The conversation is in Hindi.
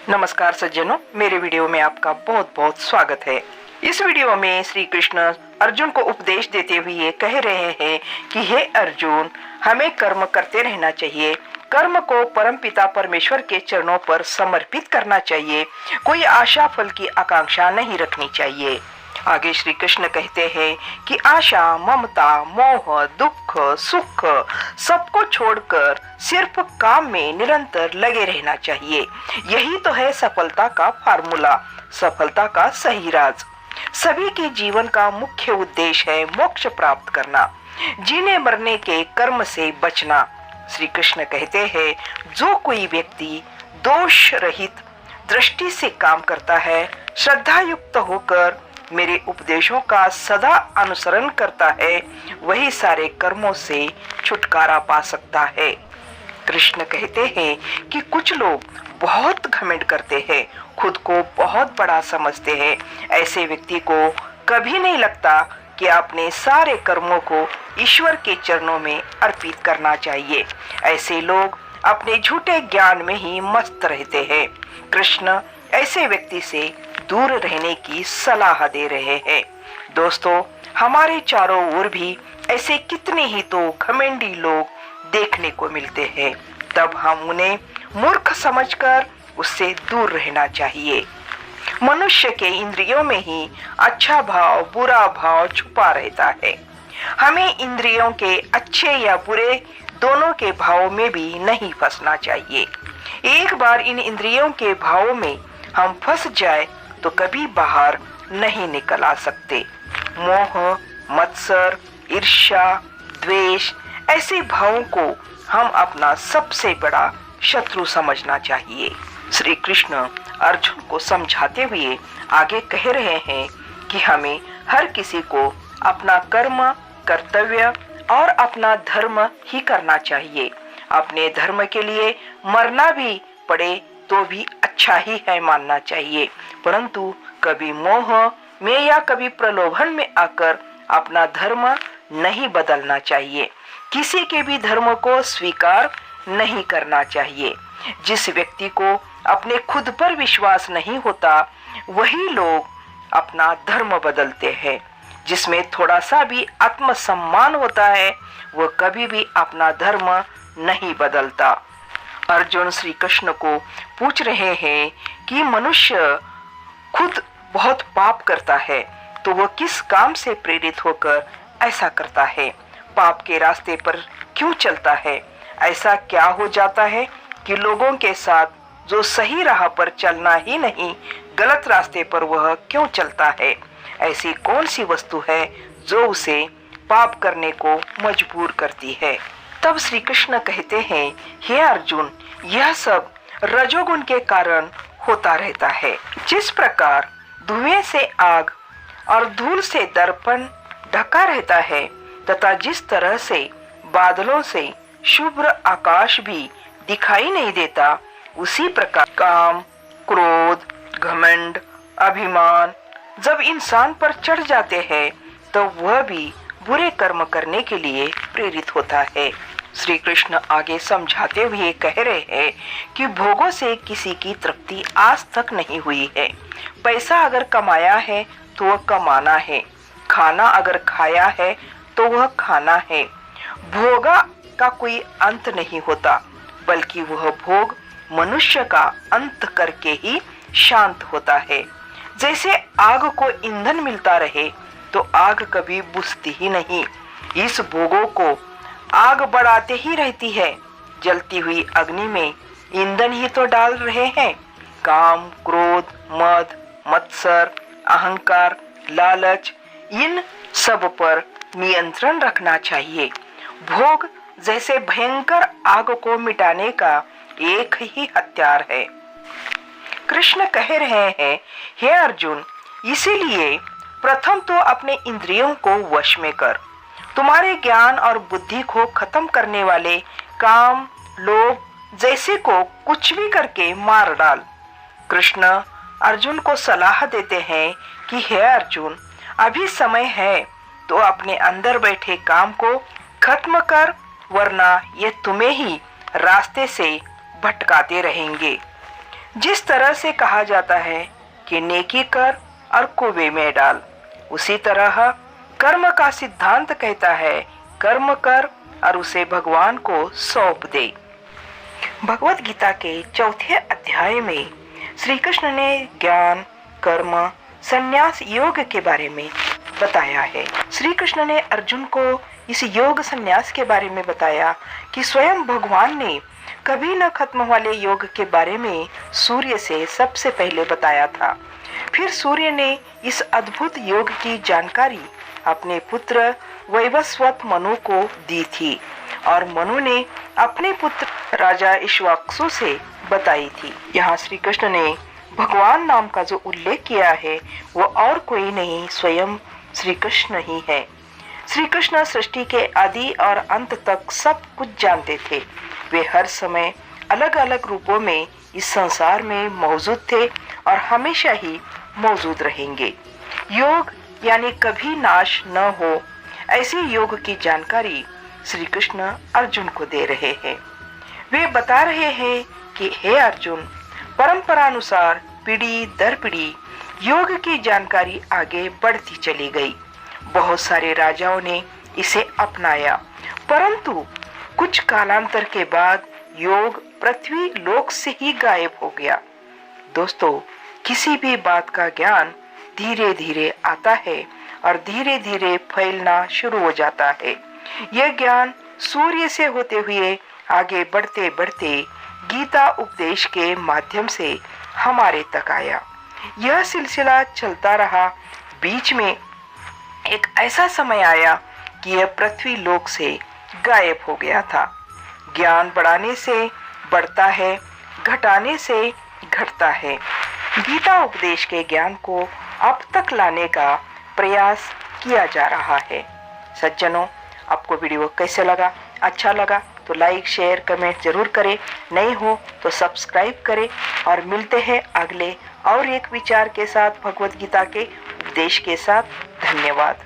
नमस्कार सज्जनों, मेरे वीडियो में आपका बहुत बहुत स्वागत है। इस वीडियो में श्री कृष्ण अर्जुन को उपदेश देते हुए कह रहे हैं कि हे अर्जुन, हमें कर्म करते रहना चाहिए। कर्म को परमपिता परमेश्वर के चरणों पर समर्पित करना चाहिए। कोई आशा फल की आकांक्षा नहीं रखनी चाहिए। आगे श्री कृष्ण कहते हैं कि आशा, ममता, मोह, दुख, सुख सबको छोड़कर सिर्फ काम में निरंतर लगे रहना चाहिए। यही तो है सफलता का फार्मूला, सफलता का सही राज। सभी के जीवन का मुख्य उद्देश्य है मोक्ष प्राप्त करना, जीने मरने के कर्म से बचना। श्री कृष्ण कहते हैं, जो कोई व्यक्ति दोष रहित दृष्टि से काम करता है, श्रद्धा युक्त होकर मेरे उपदेशों का सदा अनुसरण करता है, वही सारे कर्मों से छुटकारा पा सकता है। कृष्ण कहते हैं कि कुछ लोग बहुत घमंड करते हैं, खुद को बहुत बड़ा समझते हैं। ऐसे व्यक्ति को कभी नहीं लगता कि अपने सारे कर्मों को ईश्वर के चरणों में अर्पित करना चाहिए। ऐसे लोग अपने झूठे ज्ञान में ही मस्त रहते हैं। कृष्ण ऐसे व्यक्ति से दूर रहने की सलाह दे रहे हैं। दोस्तों, हमारे चारों ओर भी ऐसे कितने ही तो घमंडी लोग देखने को मिलते हैं। तब हम उन्हें मूर्ख समझकर उससे दूर रहना चाहिए। मनुष्य के इंद्रियों में ही अच्छा भाव बुरा भाव छुपा रहता है। हमें इंद्रियों के अच्छे या बुरे दोनों के भावों में भी नहीं फंसना चाहिए। एक बार इन इंद्रियों के भावों में हम फंस जाए तो कभी बाहर नहीं निकल आ सकते। मोह, मत्सर, ईर्ष्या, द्वेष ऐसे भावों को हम अपना सबसे बड़ा शत्रु समझना चाहिए। श्री कृष्ण अर्जुन को समझाते हुए आगे कह रहे हैं कि हमें हर किसी को अपना कर्म, कर्तव्य और अपना धर्म ही करना चाहिए। अपने धर्म के लिए मरना भी पड़े तो भी अच्छा ही है मानना चाहिए, परंतु कभी मोह में या कभी प्रलोभन में आकर अपना धर्म नहीं बदलना चाहिए। किसी के भी धर्म को स्वीकार नहीं करना चाहिए। जिस व्यक्ति को अपने खुद पर विश्वास नहीं होता, वही लोग अपना धर्म बदलते हैं। जिसमें थोड़ा सा भी आत्मसम्मान होता है, वह कभी भी अपना धर्म नहीं बदलता। अर्जुन श्री कृष्ण को पूछ रहे हैं कि मनुष्य खुद बहुत पाप करता है तो वह किस काम से प्रेरित होकर ऐसा करता है? पाप के रास्ते पर क्यों चलता है? ऐसा क्या हो जाता है कि लोगों के साथ जो सही राह पर चलना ही नहीं, गलत रास्ते पर वह क्यों चलता है? ऐसी कौन सी वस्तु है जो उसे पाप करने को मजबूर करती है? तब श्री कृष्ण कहते हैं, हे अर्जुन, यह सब रजोगुण के कारण होता रहता है। जिस प्रकार धुएं से आग और धूल से दर्पण ढका रहता है, तथा जिस तरह से बादलों से शुभ्र आकाश भी दिखाई नहीं देता, उसी प्रकार काम, क्रोध, घमंड, अभिमान जब इंसान पर चढ़ जाते हैं तो वह भी बुरे कर्म करने के लिए प्रेरित होता है। श्री कृष्ण आगे समझाते हुए कह रहे हैं कि भोगों से किसी की तृप्ति आज तक नहीं हुई है। पैसा अगर कमाया है तो वह कमाना है, खाना अगर खाया है तो वह खाना है। भोगा का कोई अंत नहीं होता, बल्कि वह भोग मनुष्य का अंत करके ही शांत होता है। जैसे आग को ईंधन मिलता रहे तो आग कभी बुझती ही नहीं। इस भोगों को आग बढ़ाते ही रहती है। जलती हुई अग्नि में ईंधन ही तो डाल रहे हैं। काम, क्रोध, मद, मत्सर, अहंकार, लालच, इन सब पर नियंत्रण रखना चाहिए। भोग जैसे भयंकर आग को मिटाने का एक ही हथियार है। कृष्ण कह रहे हैं, हे अर्जुन, इसीलिए प्रथम तो अपने इंद्रियों को वश में कर। तुम्हारे ज्ञान और बुद्धि को खत्म करने वाले काम, लोभ जैसे को कुछ भी करके मार डाल। कृष्ण अर्जुन को सलाह देते हैं कि हे अर्जुन, अभी समय है तो अपने अंदर बैठे काम को खत्म कर, वरना ये तुम्हें ही रास्ते से भटकाते रहेंगे। जिस तरह से कहा जाता है कि नेकी कर और कुएं में डाल, उसी तरह कर्म का सिद्धांत कहता है कर्म कर और उसे भगवान को सौंप दे। भगवत गीता के चौथे अध्याय में श्री कृष्ण ने ज्ञान, कर्म, संन्यास योग के बारे में बताया है। श्री कृष्ण ने अर्जुन को इस योग संन्यास के बारे में बताया कि स्वयं भगवान ने कभी न खत्म वाले योग के बारे में सूर्य से सबसे पहले बताया था। फिर सूर्य ने इस अद्भुत योग की जानकारी अपने पुत्र वैवस्वत मनु को दी थी और मनु ने अपने पुत्र राजा इक्ष्वाकु से बताई थी। यहाँ श्री कृष्ण ने भगवान नाम का जो उल्लेख किया है वो और कोई नहीं, स्वयं श्री कृष्ण ही है। श्री कृष्ण सृष्टि के आदि और अंत तक सब कुछ जानते थे। वे हर समय अलग अलग रूपों में इस संसार में मौजूद थे और हमेशा ही मौजूद रहेंगे। योग यानी कभी नाश न हो, ऐसे योग की जानकारी श्री कृष्ण अर्जुन को दे रहे हैं। वे बता रहे हैं कि हे अर्जुन, परंपरानुसार पीढ़ी दर पीढ़ी योग की जानकारी आगे बढ़ती चली गई। बहुत सारे राजाओं ने इसे अपनाया, परंतु कुछ कालांतर के बाद योग पृथ्वी लोक से ही गायब हो गया। दोस्तों, किसी भी बात का ज्ञान धीरे धीरे आता है और धीरे धीरे फैलना शुरू हो जाता है। यह ज्ञान सूर्य से होते हुए आगे बढ़ते बढ़ते गीता उपदेश के माध्यम से हमारे तक आया। यह सिलसिला चलता रहा। बीच में एक ऐसा समय आया कि यह पृथ्वी लोक से गायब हो गया था। ज्ञान बढ़ाने से बढ़ता है, घटाने से घटता है। गीता उपदेश के ज्ञान को अब तक लाने का प्रयास किया जा रहा है। सज्जनों, आपको वीडियो कैसे लगा? अच्छा लगा तो लाइक, शेयर, कमेंट जरूर करें। नए हो तो सब्सक्राइब करें और मिलते हैं अगले और एक विचार के साथ, भगवत गीता के उपदेश के साथ। धन्यवाद।